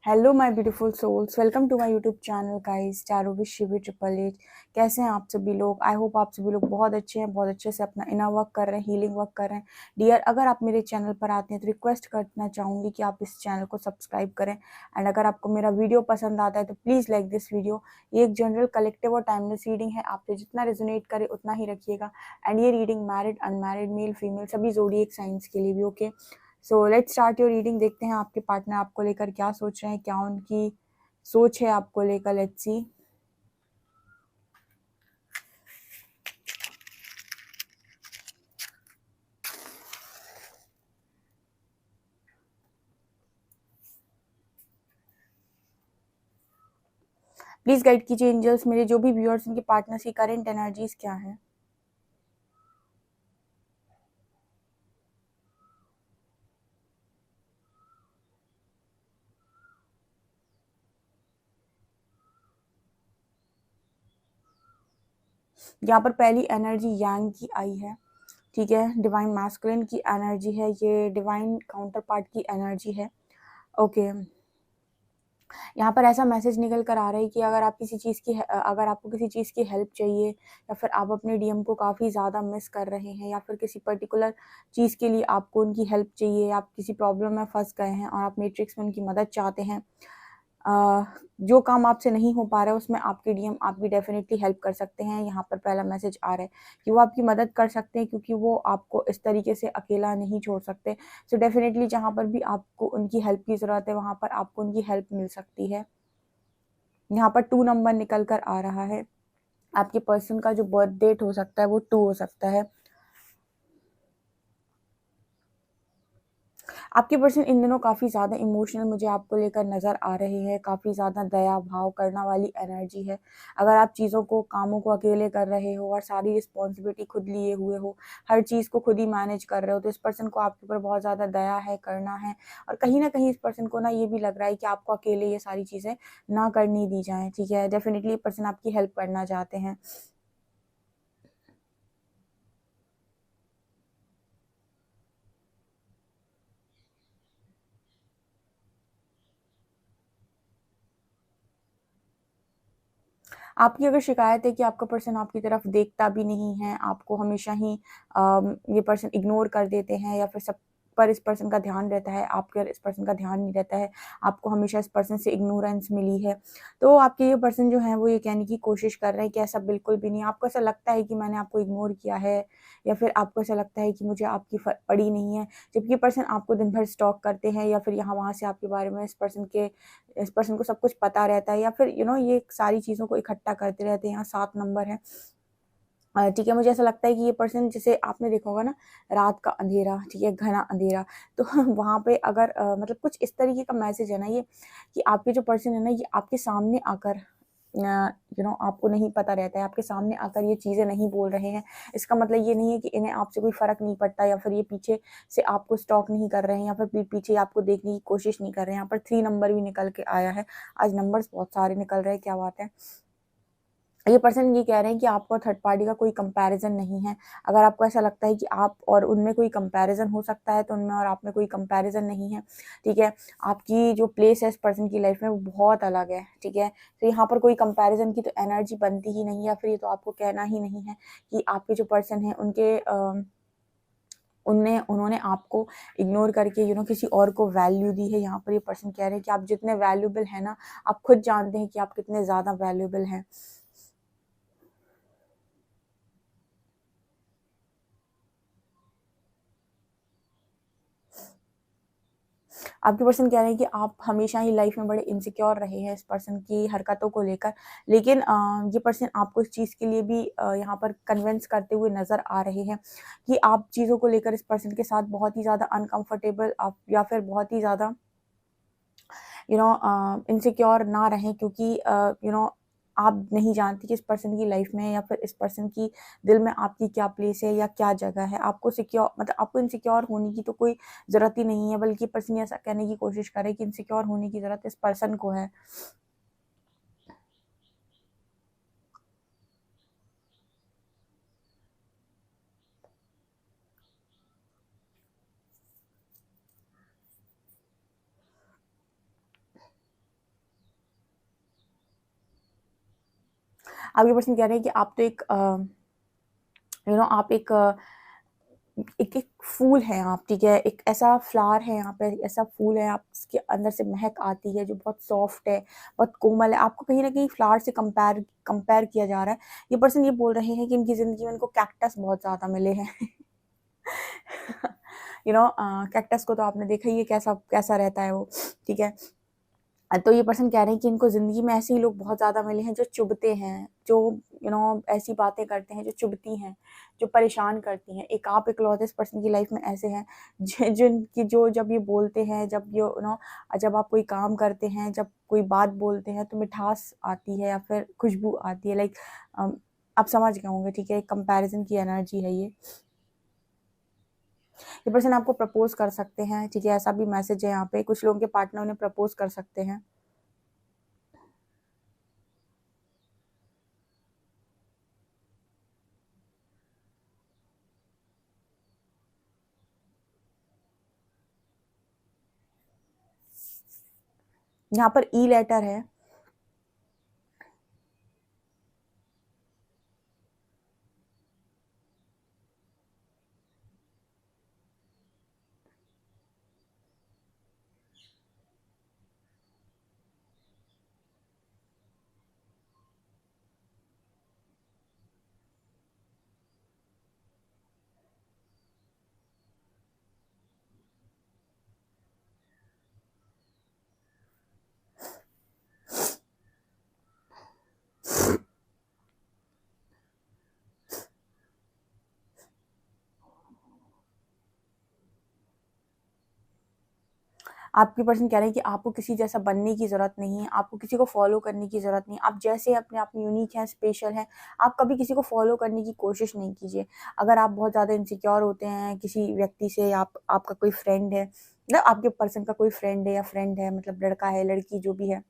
Hello my beautiful souls, welcome to my YouTube channel guys tarot with Shivi triple eight. कैसे हैं आप सभी लोग? आई होप आप सभी लोग बहुत अच्छे हैं, बहुत अच्छे से अपना इनर वर्क कर रहे हैं, हीलिंग वर्क कर रहे हैं। डियर, अगर आप मेरे चैनल पर आते हैं तो रिक्वेस्ट करना चाहूँगी कि आप इस चैनल को सब्सक्राइब करें। एंड अगर आपको मेरा वीडियो पसंद आता है तो प्लीज़ लाइक दिस वीडियो। ये एक जनरल कलेक्टिव और टाइमलेस रीडिंग है, आपसे जितना रेजोनेट करे उतना ही रखिएगा। एंड ये reading married, unmarried, male female सभी ज़ोडिएक साइंस के लिए भी okay. So let's start your reading. देखते हैं आपके पार्टनर आपको लेकर क्या सोच रहे हैं, क्या उनकी सोच है आपको लेकर। Let's see. प्लीज गाइड कीजिए एंजल्स, मेरे जो भी व्यूअर्स उनके पार्टनर्स की करंट एनर्जीज क्या है। यहाँ पर पहली एनर्जी यांग की आई है, ठीक है। डिवाइन मैस्कुलिन की एनर्जी है, ये डिवाइन काउंटर पार्ट की एनर्जी है। ओके, यहाँ पर ऐसा मैसेज निकल कर आ रहा है कि अगर आपको किसी चीज़ की हेल्प चाहिए, या फिर आप अपने डीएम को काफ़ी ज़्यादा मिस कर रहे हैं, या फिर किसी पर्टिकुलर चीज़ के लिए आपको उनकी हेल्प चाहिए, आप किसी प्रॉब्लम में फंस गए हैं और आप मैट्रिक्स में उनकी मदद चाहते हैं, जो काम आपसे नहीं हो पा रहा है उसमें आपके डीएम आपकी डेफिनेटली हेल्प कर सकते हैं। यहाँ पर पहला मैसेज आ रहा है कि वो आपकी मदद कर सकते हैं, क्योंकि वो आपको इस तरीके से अकेला नहीं छोड़ सकते। सो डेफिनेटली जहाँ पर भी आपको उनकी हेल्प की ज़रूरत है वहाँ पर आपको उनकी हेल्प मिल सकती है। यहाँ पर 2 नंबर निकल कर आ रहा है। आपके पर्सन का जो बर्थ डेट हो सकता है वो 2 हो सकता है। आपके पर्सन इन दिनों काफ़ी ज़्यादा इमोशनल मुझे आपको लेकर नज़र आ रहे हैं, काफ़ी ज़्यादा दया भाव करना वाली एनर्जी है। अगर आप चीज़ों को, कामों को अकेले कर रहे हो और सारी रिस्पॉन्सिबिलिटी खुद लिए हुए हो, हर चीज़ को खुद ही मैनेज कर रहे हो, तो इस पर्सन को आपके ऊपर बहुत ज़्यादा दया है, करना है। और कहीं ना कहीं इस पर्सन को ना ये भी लग रहा है कि आपको अकेले ये सारी चीज़ें ना करनी दी जाएँ, ठीक है। डेफिनेटली ये पर्सन आपकी हेल्प करना चाहते हैं। आपकी अगर शिकायत है कि आपका पर्सन आपकी तरफ देखता भी नहीं है, आपको हमेशा ही ये पर्सन इग्नोर कर देते हैं, या फिर सब पर इस पर्सन का ध्यान रहता है, आप पर इस पर्सन का ध्यान नहीं रहता है, आपको हमेशा इस पर्सन से इग्नोरेंस मिली है, तो आपके ये पर्सन जो है वो ये कहने की कोशिश कर रहे हैं कि ऐसा बिल्कुल भी नहीं। आपको ऐसा लगता है कि मैंने आपको इग्नोर किया है, या फिर आपको ऐसा लगता है कि मुझे आपकी पड़ी नहीं है, जबकि ये पर्सन आपको दिन भर स्टॉक करते हैं, या फिर यहाँ वहाँ से आपके बारे में इस पर्सन को सब कुछ पता रहता है, या फिर ये सारी चीज़ों को इकट्ठा करते रहते हैं। यहाँ 7 नंबर है, ठीक है। मुझे ऐसा लगता है कि ये पर्सन, जैसे आपने देखा होगा ना, रात का अंधेरा, ठीक है, घना अंधेरा, तो वहाँ पे अगर मतलब कुछ इस तरीके का मैसेज है ना ये, कि आपके जो पर्सन है ना ये आपके सामने आकर आपको नहीं पता रहता है, आपके सामने आकर ये चीज़ें नहीं बोल रहे हैं। इसका मतलब ये नहीं है कि इन्हें आपसे कोई फ़र्क नहीं पड़ता, या फिर ये पीछे से आपको स्टॉक नहीं कर रहे हैं, या फिर पीठ पीछे आपको देखने की कोशिश नहीं कर रहे हैं। यहाँ पर 3 नंबर भी निकल के आया है। आज नंबर्स बहुत सारे निकल रहे हैं, क्या बात है। ये पर्सन ये कह रहे हैं कि आपको और थर्ड पार्टी का कोई कंपैरिजन नहीं है। अगर आपको ऐसा लगता है कि आप और उनमें कोई कंपैरिजन हो सकता है, तो उनमें और आप में कोई कंपैरिजन नहीं है, ठीक है। आपकी जो प्लेस है इस पर्सन की लाइफ में वो बहुत अलग है, ठीक है। तो यहाँ पर कोई कंपैरिजन की तो एनर्जी बनती ही नहीं है, या फिर ये तो आपको कहना ही नहीं है कि आपके जो पर्सन है उन्होंने आपको इग्नोर करके किसी और को वैल्यू दी है। यहाँ पर ये पर्सन कह रहे हैं कि आप जितने वैल्यूएबल हैं ना, आप खुद जानते हैं कि आप कितने ज़्यादा वैल्यूएबल हैं। आपके पर्सन कह रहे हैं कि आप हमेशा ही लाइफ में बड़े इनसिक्योर रहे हैं इस पर्सन की हरकतों को लेकर, लेकिन ये पर्सन आपको इस चीज़ के लिए भी यहाँ पर कन्विंस करते हुए नज़र आ रहे हैं कि आप चीज़ों को लेकर इस पर्सन के साथ बहुत ही ज़्यादा अनकंफर्टेबल आप, या फिर बहुत ही ज़्यादा इनसिक्योर ना रहें, क्योंकि आप नहीं जानती कि इस पर्सन की लाइफ में, या फिर इस पर्सन की दिल में आपकी क्या प्लेस है या क्या जगह है। आपको सिक्योर, मतलब आपको इनसिक्योर होने की तो कोई ज़रूरत ही नहीं है, बल्कि पर्सन ऐसा कहने की कोशिश करे कि इनसिक्योर होने की ज़रूरत इस पर्सन को है। आपके पर्सन कह रहे हैं कि आप तो एक आप एक फूल हैं आप, ठीक है, एक ऐसा फ्लावर है यहाँ पे, ऐसा फूल है, आप इसके अंदर से महक आती है जो बहुत सॉफ्ट है, बहुत कोमल है। आपको कहीं ना कहीं फ्लावर से कंपेयर किया जा रहा है। ये पर्सन ये बोल रहे हैं कि इनकी ज़िंदगी में इनको कैक्टस बहुत ज़्यादा मिले हैं। कैक्टस को तो आपने देखा ही है कैसा कैसा रहता है वो, ठीक है। तो ये पर्सन कह रहे हैं कि इनको ज़िंदगी में ऐसे ही लोग बहुत ज़्यादा मिले हैं जो चुभते हैं, जो ऐसी बातें करते हैं जो चुभती हैं, जो परेशान करती हैं। एक आप इकलौते इस पर्सन की लाइफ में ऐसे हैं जिनकी जो जब ये बोलते हैं, जब आप कोई काम करते हैं, जब कोई बात बोलते हैं तो मिठास आती है या फिर खुशबू आती है। लाइक आप समझ गए होंगे, ठीक है, कंपैरिजन की एनर्जी है ये पर्सन आपको प्रपोज कर सकते हैं, ठीक है, ऐसा भी मैसेज है यहाँ पे। कुछ लोगों के पार्टनर उन्हें प्रपोज कर सकते हैं। यहाँ पर ई लेटर है। आपके पर्सन कह रहे हैं कि आपको किसी जैसा बनने की ज़रूरत नहीं है, आपको किसी को फ़ॉलो करने की ज़रूरत नहीं है। आप जैसे अपने आप में यूनिक हैं, स्पेशल हैं, आप कभी किसी को फ़ॉलो करने की कोशिश नहीं कीजिए। अगर आप बहुत ज़्यादा इनसिक्योर होते हैं किसी व्यक्ति से, या आपका कोई फ्रेंड है, मतलब आपके पर्सन का कोई फ्रेंड है या फ्रेंड है, मतलब लड़का है, लड़की जो भी है,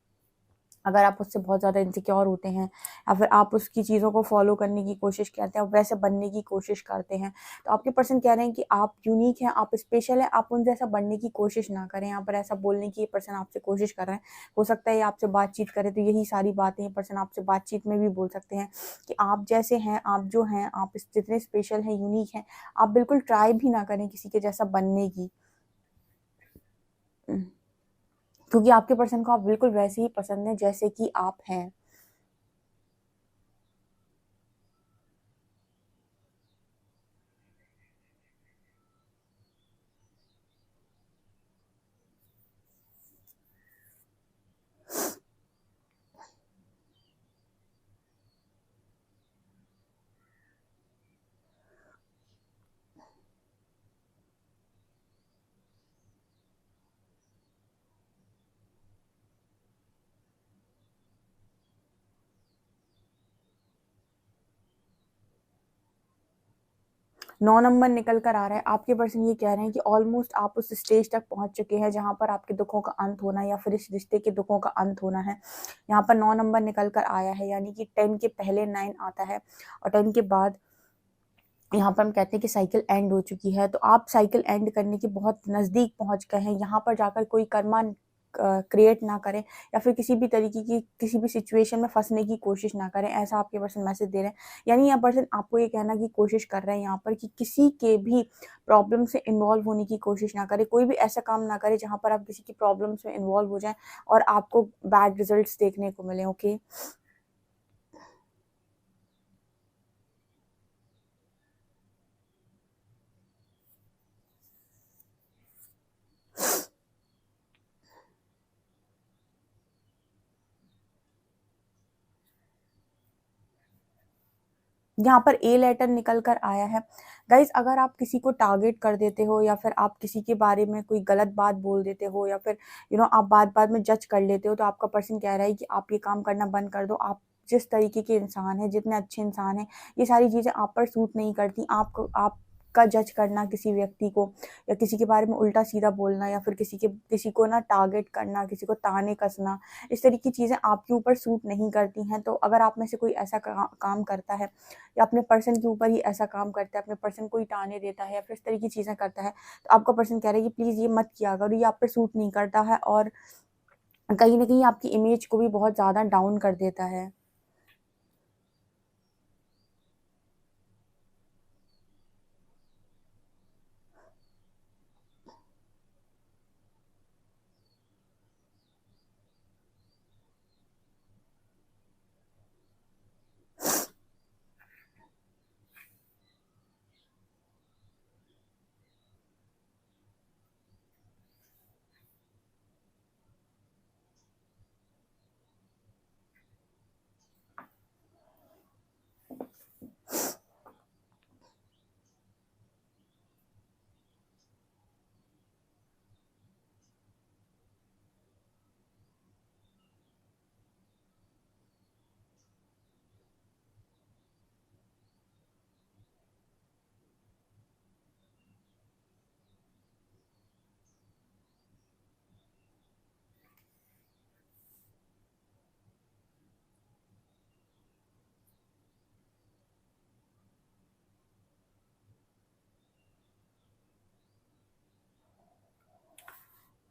अगर आप उससे बहुत ज़्यादा इनसिक्योर होते हैं या फिर आप उसकी चीज़ों को फॉलो करने की कोशिश करते हैं, वैसे बनने की कोशिश करते हैं, तो आपके पर्सन कह रहे हैं कि आप यूनिक हैं, आप स्पेशल हैं, आप उन जैसा बनने की कोशिश ना करें। यहाँ पर ऐसा बोलने की ये पर्सन आपसे कोशिश कर रहे हैं। हो सकता है ये आपसे बातचीत करें तो यही सारी बातें ये पर्सन आपसे बातचीत में भी बोल सकते हैं कि आप जैसे हैं, आप जो हैं, आप जितने स्पेशल हैं, यूनिक हैं, आप बिल्कुल ट्राई भी ना करें किसी के जैसा बनने की, क्योंकि आपके पर्सन को आप बिल्कुल वैसे ही पसंद हैं जैसे कि आप हैं। नौ नंबर निकल कर आ रहा है। आपके पर्सन ये कह रहे हैं कि ऑलमोस्ट आप उस स्टेज तक पहुंच चुके हैं जहां पर आपके दुखों का अंत होना है या फिर इस रिश्ते के दुखों का अंत होना है। यहाँ पर 9 नंबर निकल कर आया है, यानी कि 10 के पहले 9 आता है और 10 के बाद यहाँ पर हम कहते हैं कि साइकिल एंड हो चुकी है। तो आप साइकिल एंड करने के बहुत नज़दीक पहुँच गए हैं। यहाँ पर जाकर कोई कर्मा क्रिएट ना करें या फिर किसी भी तरीके की किसी भी सिचुएशन में फँसने की कोशिश ना करें, ऐसा आपके पर्सन मैसेज दे रहे हैं। यानी यह पर्सन आपको ये कहना की कोशिश कर रहे हैं यहाँ पर कि किसी के भी प्रॉब्लम से इन्वॉल्व होने की कोशिश ना करें। कोई भी ऐसा काम ना करें जहाँ पर आप किसी की प्रॉब्लम्स में इन्वॉल्व हो जाएँ और आपको बैड रिजल्ट्स देखने को मिलें, ओके? यहाँ पर ए लेटर निकल कर आया है। गाइज़, अगर आप किसी को टारगेट कर देते हो या फिर आप किसी के बारे में कोई गलत बात बोल देते हो या फिर आप बात-बात में जज कर लेते हो, तो आपका पर्सन कह रहा है कि आप ये काम करना बंद कर दो। आप जिस तरीके के इंसान हैं, जितने अच्छे इंसान हैं, ये सारी चीज़ें आप पर सूट नहीं करती। आपका जज करना किसी व्यक्ति को या किसी के बारे में उल्टा-सीधा बोलना या फिर किसी को ना टारगेट करना, किसी को ताने कसना, इस तरह की चीज़ें आपके ऊपर सूट नहीं करती हैं। तो अगर आप में से कोई ऐसा काम करता है या अपने पर्सन के ऊपर ही ऐसा काम करता है, अपने पर्सन को ही ताने देता है या फिर इस तरह की चीज़ें करता है, तो आपका पर्सन कह रहा है कि प्लीज़ ये मत किया करो, ये आप पे सूट नहीं करता है और कहीं न कहीं आपकी इमेज को भी बहुत ज़्यादा डाउन कर देता है।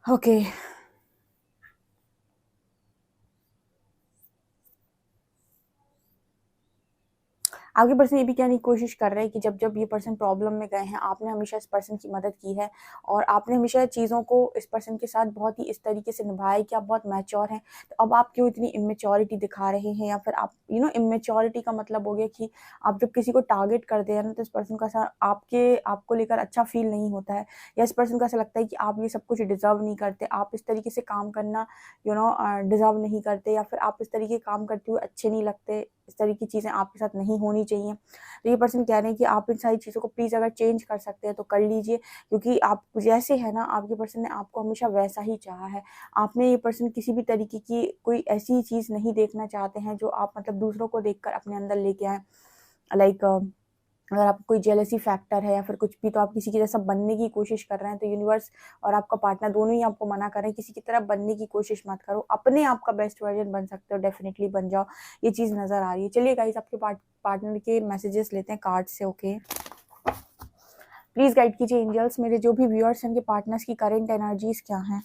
ओके। आपके पर्सन ये भी कहने की कोशिश कर रहे हैं कि जब जब ये पर्सन प्रॉब्लम में गए हैं, आपने हमेशा इस पर्सन की मदद की है और आपने हमेशा चीज़ों को इस पर्सन के साथ बहुत ही इस तरीके से निभाया है कि आप बहुत मैच्योर हैं। तो अब आप क्यों इतनी इमेच्योरिटी दिखा रहे हैं, या फिर आप इमेच्योरिटी का मतलब हो गया कि आप जब किसी को टारगेट करते हैं ना, तो इस पर्सन का आपको लेकर अच्छा फील नहीं होता है, या इस पर्सन को ऐसा लगता है कि आप ये सब कुछ डिजर्व नहीं करते, आप इस तरीके से काम करना डिजर्व नहीं करते, या फिर आप इस तरीके के काम करते हुए अच्छे नहीं लगते, इस तरह की चीज़ें आपके साथ नहीं होनी चाहिए। तो ये पर्सन कह रहे हैं कि आप इन सारी चीज़ों को प्लीज़ अगर चेंज कर सकते हैं तो कर लीजिए, क्योंकि आप जैसे है ना, आपके पर्सन ने आपको हमेशा वैसा ही चाहा है। आपने ये पर्सन किसी भी तरीके की कोई ऐसी चीज़ नहीं देखना चाहते हैं जो आप मतलब दूसरों को देखकर अपने अंदर लेके आएँ। लाइक अगर आपको कोई जेलसी फैक्टर है या फिर कुछ भी, तो आप किसी की जैसा बनने की कोशिश कर रहे हैं, तो यूनिवर्स और आपका पार्टनर दोनों ही आपको मना कर रहे हैं, किसी की तरह बनने की कोशिश मत करो, अपने आप का बेस्ट वर्जन बन सकते हो, डेफिनेटली बन जाओ। ये चीज़ नज़र आ रही है। चलिए गाइस, आपके पार्टनर के मैसेजेस लेते हैं कार्ड से। ओके, प्लीज़ गाइड कीजिए एंजल्स, मेरे जो भी व्यूअर्स हैं, उनके पार्टनर्स की करेंट एनर्जीज क्या हैं।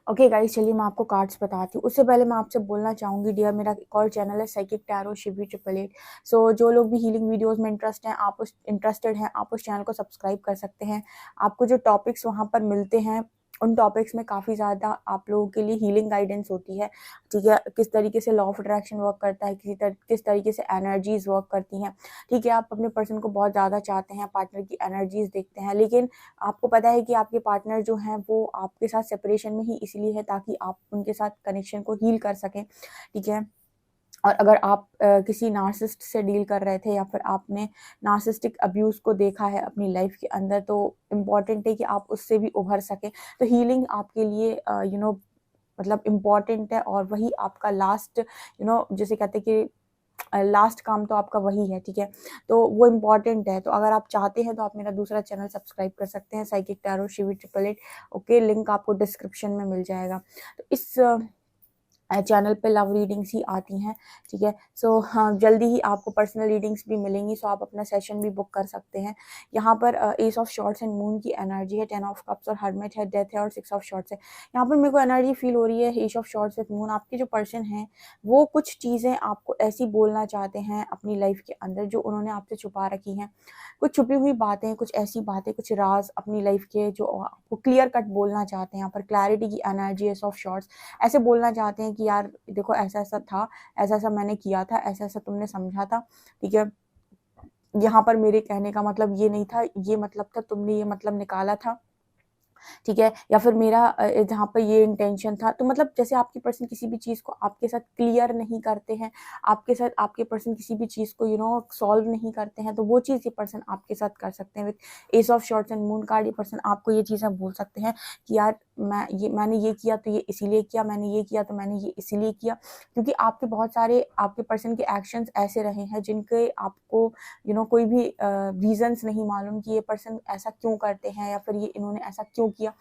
ओके गाइस, चलिए मैं आपको कार्ड्स बताती हूँ। उससे पहले मैं आपसे बोलना चाहूँगी डियर, मेरा एक और चैनल है साइकिक टैरो शिवी 888। सो जो लोग भी हीलिंग वीडियोस में इंटरेस्टेड हैं, आप उस चैनल को सब्सक्राइब कर सकते हैं। आपको जो टॉपिक्स वहाँ पर मिलते हैं, उन टॉपिक्स में काफ़ी ज़्यादा आप लोगों के लिए हीलिंग गाइडेंस होती है, ठीक है। किस तरीके से लॉ ऑफ अट्रैक्शन वर्क करता है, किस तरीके से एनर्जीज वर्क करती हैं, ठीक है। आप अपने पर्सन को बहुत ज़्यादा चाहते हैं, पार्टनर की एनर्जीज देखते हैं, लेकिन आपको पता है कि आपके पार्टनर जो हैं वो आपके साथ सेपरेशन में ही इसलिए है ताकि आप उनके साथ कनेक्शन को हील कर सकें, ठीक है। और अगर आप किसी नार्सिसिस्ट से डील कर रहे थे, या फिर आपने नार्सिसिस्टिक अब्यूज़ को देखा है अपनी लाइफ के अंदर, तो इम्पॉर्टेंट है कि आप उससे भी उभर सकें। तो हीलिंग आपके लिए मतलब इम्पॉर्टेंट है, और वही आपका लास्ट जैसे कहते हैं कि लास्ट काम तो आपका वही है, ठीक है। तो वो इम्पॉर्टेंट है। तो अगर आप चाहते हैं तो आप मेरा दूसरा चैनल सब्सक्राइब कर सकते हैं, psychic tarot Shivi 888। Okay, link आपको डिस्क्रिप्शन में मिल जाएगा। तो इस चैनल पे लव रीडिंग्स ही आती हैं, ठीक है। सो हाँ, जल्दी ही आपको पर्सनल रीडिंग्स भी मिलेंगी, सो आप अपना सेशन भी बुक कर सकते हैं। यहाँ पर S of shorts and moon की एनर्जी है, 10 ऑफ कप्स और हर्मिट है, डेथ है, और 6 ऑफ शॉर्ट्स है। यहाँ पर मेरे को एनर्जी फील हो रही है S of shorts with moon. आपके जो पर्सन हैं वो कुछ चीज़ें आपको ऐसी बोलना चाहते हैं अपनी लाइफ के अंदर जो उन्होंने आपसे छुपा रखी हैं, कुछ छुपी हुई बातें, कुछ ऐसी बातें, कुछ राज अपनी लाइफ के जो आपको क्लियर कट बोलना चाहते हैं। यहाँ पर क्लैरिटी की एनर्जी एस ऑफ शॉर्ट्स, ऐसे बोलना चाहते हैं कि यार देखो, ऐसा ऐसा था, ऐसा ऐसा मैंने किया था, ऐसा ऐसा तुमने समझा था, ठीक है। यहाँ पर मेरे कहने का मतलब ये नहीं था, ये मतलब था, तुमने ये मतलब निकाला था, ठीक है। या फिर मेरा जहाँ पर ये इंटेंशन था। तो मतलब जैसे आपके पर्सन किसी भी चीज़ को आपके साथ क्लियर नहीं करते हैं, आपके साथ आपके पर्सन किसी भी चीज़ को सॉल्व नहीं करते हैं, तो वो चीज़ ये पर्सन आपके साथ कर सकते हैं। With S of shorts and moon card, ये पर्सन आपको ये चीज़ें बोल सकते हैं कि यार मैंने ये किया तो ये इसीलिए किया, मैंने ये किया तो मैंने ये इसीलिए किया, क्योंकि आपके बहुत सारे आपके पर्सन के एक्शंस ऐसे रहे हैं जिनके आपको कोई भी रीजंस नहीं मालूम कि ये पर्सन ऐसा क्यों करते हैं, या फिर ये इन्होंने ऐसा क्यों किया।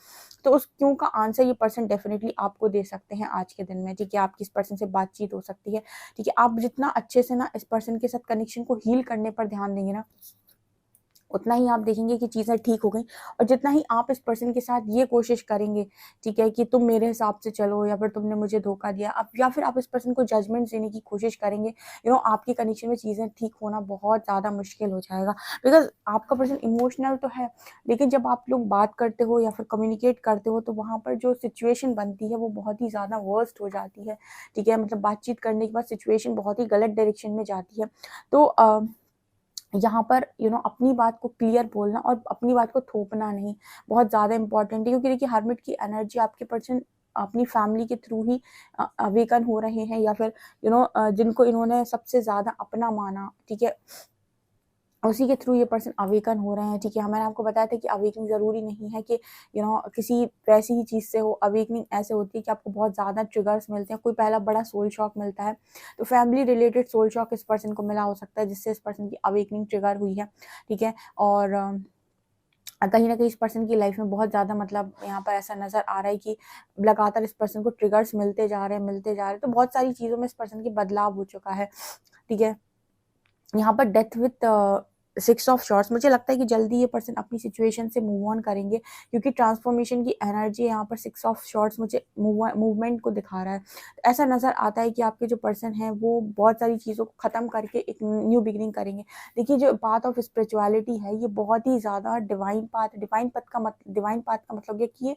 तो उस क्यों का आंसर ये पर्सन डेफिनेटली आपको दे सकते हैं आज के दिन में, ठीक है। आपकी इस पर्सन से बातचीत हो सकती है, ठीक है। आप जितना अच्छे से ना इस पर्सन के साथ कनेक्शन को हील करने पर ध्यान देंगे ना, उतना ही आप देखेंगे कि चीज़ें ठीक हो गई। और जितना ही आप इस पर्सन के साथ ये कोशिश करेंगे, ठीक है, कि तुम मेरे हिसाब से चलो या फिर तुमने मुझे धोखा दिया, अब या फिर आप इस पर्सन को जजमेंट देने की कोशिश करेंगे, आपकी कनेक्शन में चीज़ें ठीक होना बहुत ज़्यादा मुश्किल हो जाएगा। बिकॉज़ आपका पर्सन इमोशनल तो है, लेकिन जब आप लोग बात करते हो या फिर कम्युनिकेट करते हो, तो वहाँ पर जो सिचुएशन बनती है वो बहुत ही ज़्यादा वर्स्ट हो जाती है, ठीक है? मतलब बातचीत करने के बाद सिचुएशन बहुत ही गलत डायरेक्शन में जाती है। तो यहाँ पर अपनी बात को क्लियर बोलना और अपनी बात को थोपना नहीं, बहुत ज़्यादा इम्पोर्टेंट है, क्योंकि देखिए हर्मिट की एनर्जी आपके पर्सन अपनी फैमिली के थ्रू ही अवेकन हो रहे हैं, या फिर जिनको इन्होंने सबसे ज़्यादा अपना माना, ठीक है, उसी के थ्रू ये पर्सन अवेकन हो रहे हैं, ठीक है। मैंने आपको बताया था कि अवेकनिंग ज़रूरी नहीं है कि किसी वैसी ही चीज़ से हो। अवेकनिंग ऐसे होती है कि आपको बहुत ज़्यादा ट्रिगर्स मिलते हैं, कोई पहला बड़ा सोल शॉक मिलता है, तो फैमिली रिलेटेड सोल शॉक इस पर्सन को मिला हो सकता है, जिससे इस पर्सन की अवेकनिंग ट्रिगर हुई है, ठीक है। और कहीं न कहीं इस पर्सन की लाइफ में बहुत ज़्यादा, मतलब यहाँ पर ऐसा नज़र आ रहा है कि लगातार इस पर्सन को ट्रिगर्स मिलते जा रहे हैं, मिलते जा रहे हैं, तो बहुत सारी चीज़ों में इस पर्सन की बदलाव हो चुका है, ठीक है। यहाँ पर डेथ विथ 6 ऑफ शॉर्ट्स, मुझे लगता है कि जल्दी ये पर्सन अपनी सिचुएशन से मूव ऑन करेंगे, क्योंकि ट्रांसफॉर्मेशन की एनर्जी यहाँ पर 6 ऑफ शॉर्ट्स मुझे मूवमेंट को दिखा रहा है। तो ऐसा नज़र आता है कि आपके जो पर्सन है वो बहुत सारी चीज़ों को ख़त्म करके एक न्यू बिगिनिंग करेंगे। देखिए, जो पाथ ऑफ स्पिरिचुअलिटी है ये बहुत ही ज़्यादा डिवाइन पाथ का मतलब ये कि ये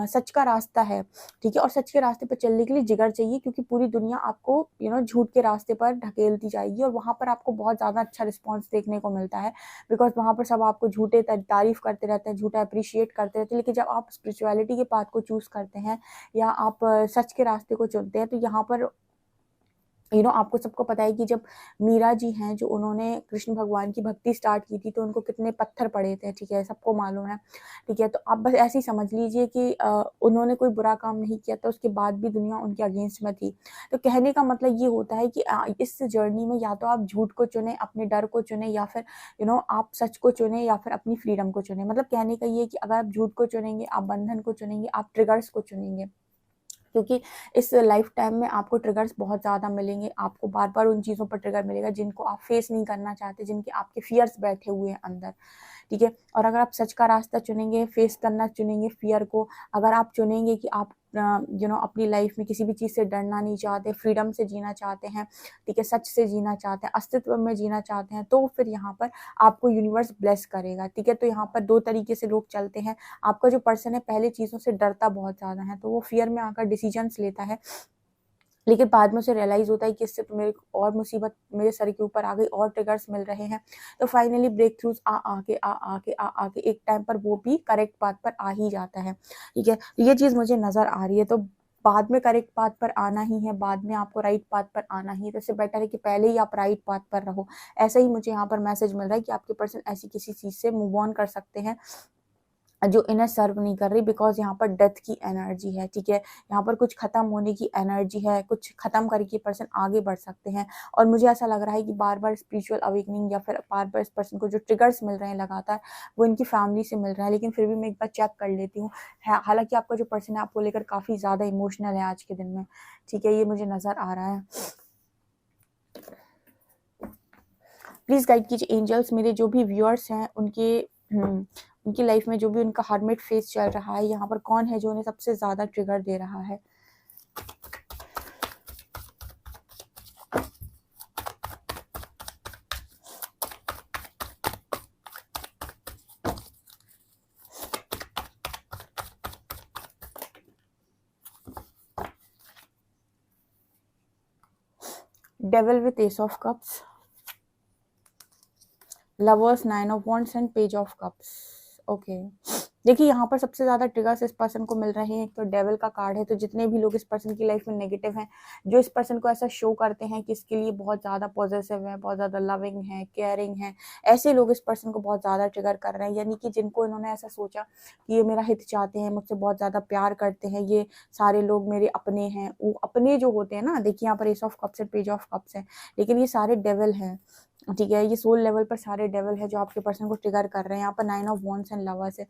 सच का रास्ता है, ठीक है। और सच के रास्ते पर चलने के लिए जिगर चाहिए, क्योंकि पूरी दुनिया आपको झूठ के रास्ते पर ढकेलती जाएगी, और वहाँ पर आपको बहुत ज़्यादा अच्छा रिस्पॉन्स देखने को मिलता है, बिकॉज वहाँ पर सब आपको झूठे तारीफ करते रहते हैं, झूठा अप्रिशिएट करते रहते हैं। लेकिन जब आप स्पिरिचुअलिटी के पाथ को चूज करते हैं या आप सच के रास्ते को चुनते हैं, तो यहाँ पर आपको सबको पता है कि जब मीरा जी हैं, जो उन्होंने कृष्ण भगवान की भक्ति स्टार्ट की थी, तो उनको कितने पत्थर पड़े थे, ठीक है, सबको मालूम है, ठीक है। तो आप बस ऐसे ही समझ लीजिए कि उन्होंने कोई बुरा काम नहीं किया था, उसके बाद भी दुनिया उनके अगेंस्ट में थी। तो कहने का मतलब ये होता है कि इस जर्नी में या तो आप झूठ को चुने, अपने डर को चुने, या फिर आप सच को चुने, या फिर अपनी फ्रीडम को चुने। मतलब कहने का ये है कि अगर आप झूठ को चुनेंगे, आप बंधन को चुनेंगे, आप ट्रिगर्स को चुनेंगे, क्योंकि इस लाइफ टाइम में आपको ट्रिगर्स बहुत ज़्यादा मिलेंगे, आपको बार-बार उन चीज़ों पर ट्रिगर मिलेगा जिनको आप फेस नहीं करना चाहते, जिनके आपके फियर्स बैठे हुए हैं अंदर, ठीक है। और अगर आप सच का रास्ता चुनेंगे, फेस करना चुनेंगे फियर को, अगर आप चुनेंगे कि आप अपनी लाइफ में किसी भी चीज़ से डरना नहीं चाहते, फ्रीडम से जीना चाहते हैं, ठीक है, सच से जीना चाहते हैं, अस्तित्व में जीना चाहते हैं, तो फिर यहाँ पर आपको यूनिवर्स ब्लेस करेगा, ठीक है। तो यहाँ पर 2 तरीके से लोग चलते हैं। आपका जो पर्सन है पहले चीज़ों से डरता बहुत ज़्यादा है, तो वो फियर में आकर डिसीजंस लेता है, लेकिन बाद में उसे रियलाइज़ होता है कि इससे तो मेरे को और मुसीबत मेरे सर के ऊपर आ गई, और ट्रिगर्स मिल रहे हैं। तो फाइनली ब्रेक थ्रूज़ आ के एक टाइम पर वो भी करेक्ट पाथ पर आ ही जाता है, ठीक है। तो ये चीज़ मुझे नज़र आ रही है, तो बाद में करेक्ट पाथ पर आना ही है, बाद में आपको राइट पाथ पर आना ही है, तो इससे बेटर है कि पहले ही आप राइट पाथ पर रहो। ऐसा ही मुझे यहाँ पर मैसेज मिल रहा है कि आपके पर्सन ऐसी किसी चीज़ से मूव ऑन कर सकते हैं जो इन्हें सर्व नहीं कर रही, बिकॉज यहाँ पर डेथ की एनर्जी है, ठीक है। यहाँ पर कुछ खत्म होने की एनर्जी है, कुछ खत्म करके पर्सन आगे बढ़ सकते हैं। और मुझे ऐसा लग रहा है कि बार बार स्पिरिचुअल अवेकनिंग या फिर बार बार इस पर्सन को जो ट्रिगर्स मिल रहे हैं लगातार, वो इनकी फैमिली से मिल रहा है। लेकिन फिर भी मैं एक बार चेक कर लेती हूँ। हालांकि आपका जो पर्सन है आपको लेकर काफ़ी ज़्यादा इमोशनल है आज के दिन में, ठीक है, ये मुझे नज़र आ रहा है। प्लीज़ गाइड कीजिए एंजल्स, मेरे जो भी व्यूअर्स हैं उनकी लाइफ में जो भी उनका हर्मिट फेस चल रहा है, यहाँ पर कौन है जो उन्हें सबसे ज़्यादा ट्रिगर दे रहा है। Devil with S of cups, lovers, 9 of wands and page of cups. Okay, देखिए यहाँ पर सबसे ज़्यादा ट्रिगर्स इस पर्सन को मिल रहे हैं। तो डेविल का कार्ड है, तो जितने भी लोग इस पर्सन की लाइफ में नेगेटिव हैं, जो इस पर्सन को ऐसा शो करते हैं कि इसके लिए बहुत ज़्यादा पॉजिटिव है, बहुत ज़्यादा लविंग है, केयरिंग है, ऐसे लोग इस पर्सन को बहुत ज़्यादा ट्रिगर कर रहे हैं। यानी कि जिनको इन्होंने ऐसा सोचा कि ये मेरा हित चाहते हैं, मुझसे बहुत ज़्यादा प्यार करते हैं, ये सारे लोग मेरे अपने हैं, वो अपने जो होते हैं ना, देखिए यहाँ पर एस ऑफ कप्स है, पेज ऑफ कप्स है, लेकिन ये सारे डेविल हैं, ठीक है। ये सोल लेवल पर सारे डेविल है जो आपके पर्सन को ट्रिगर कर रहे हैं। यहाँ पर 9 ऑफ वॉन्ड्स एंड लवर्स है।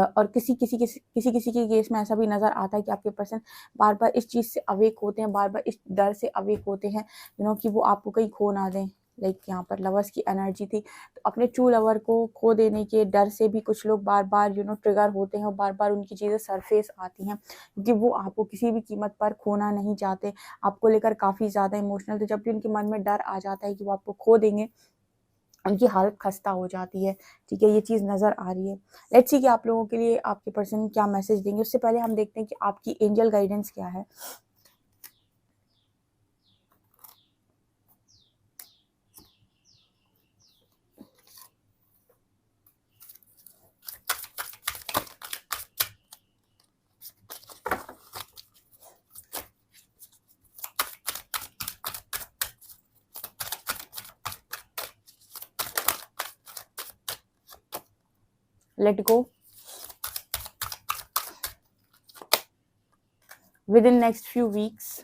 और किसी किसी के केस में ऐसा भी नज़र आता है कि आपके पर्सन बार बार इस चीज़ से अवेक होते हैं, बार बार इस डर से अवेक होते हैं कि वो आपको कहीं खो ना दें, लाइक यहाँ पर लवर्स की एनर्जी थी। तो अपने ट्रू लवर को खो देने के डर से भी कुछ लोग बार बार ट्रिगर होते हैं और बार बार उनकी चीज़ें सरफेस आती हैं, क्योंकि वो आपको किसी भी कीमत पर खोना नहीं चाहते, आपको लेकर काफ़ी ज़्यादा इमोशनल। तो जब भी उनके मन में डर आ जाता है कि वो आपको खो देंगे, उनकी हालत खस्ता हो जाती है। ठीक है, ये चीज़ नज़र आ रही है। लेट्स सी कि आप लोगों के लिए आपके पर्सन क्या मैसेज देंगे। उससे पहले हम देखते हैं कि आपकी एंजल गाइडेंस क्या है। Let go within next few weeks,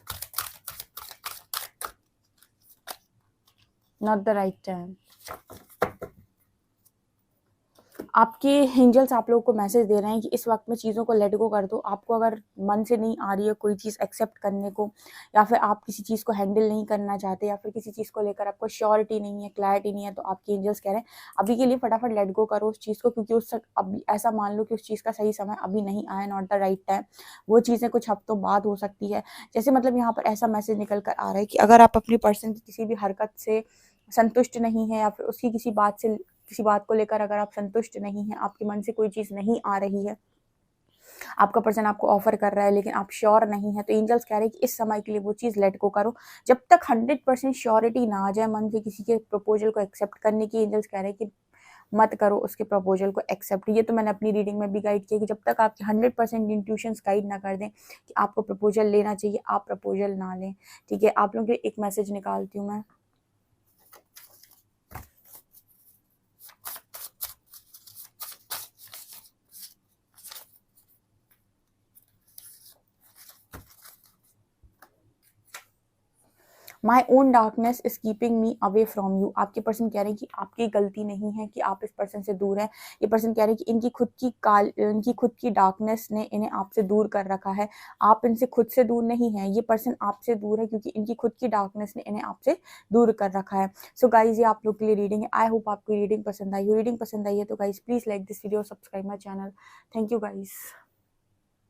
not the right time। आपके एंजल्स आप लोगों को मैसेज दे रहे हैं कि इस वक्त में चीज़ों को लेट गो कर दो। आपको अगर मन से नहीं आ रही है कोई चीज़ एक्सेप्ट करने को, या फिर आप किसी चीज़ को हैंडल नहीं करना चाहते, या फिर किसी चीज़ को लेकर आपको श्योरिटी नहीं है, क्लैरिटी नहीं है, तो आपके एंजल्स कह रहे हैं अभी के लिए फटाफट लेट गो करो उस चीज़ को, क्योंकि उस अभी ऐसा मान लो कि उस चीज़ का सही समय अभी नहीं आया, नॉट द राइट टाइम। वो चीज़ें कुछ हफ्तों बाद हो सकती है। जैसे मतलब यहाँ पर ऐसा मैसेज निकल कर आ रहा है कि अगर आप अपनी पर्सन की किसी भी हरकत से संतुष्ट नहीं है, या फिर उसकी किसी बात को लेकर अगर आप संतुष्ट नहीं हैं, आपके मन से कोई चीज़ नहीं आ रही है, आपका पर्सन आपको ऑफर कर रहा है लेकिन आप श्योर नहीं है, तो एंजल्स कह रहे हैं कि इस समय के लिए वो चीज़ लेट गो करो। जब तक 100% श्योरिटी ना आ जाए मन से किसी के प्रपोजल को एक्सेप्ट करने की, एंजल्स कह रहे हैं कि मत करो उसके प्रपोजल को एक्सेप्ट। ये तो मैंने अपनी रीडिंग में भी गाइड किया कि जब तक आपके 100% इंट्यूशंस गाइड ना कर दें कि आपको प्रपोजल लेना चाहिए, आप प्रपोजल ना लें। ठीक है, आप लोगों के एक मैसेज निकालती हूँ मैं। My own darkness is keeping me away from you. आपके पर्सन कह रहे हैं कि आपकी गलती नहीं है कि आप इस पर्सन से दूर हैं। ये पर्सन कह रहे हैं कि इनकी खुद की डार्कनेस ने इन्हें आपसे दूर कर रखा है। आप इनसे खुद से दूर नहीं है, ये पर्सन आपसे दूर है क्योंकि इनकी खुद की डार्कनेस ने इन्हें आपसे दूर कर रखा है। सो गाइज, ये आप लोग के लिए रीडिंग है। आई होप आपको रीडिंग पसंद आई हो। रीडिंग पसंद आई है तो guys please like this video, subscribe my channel. Thank you guys.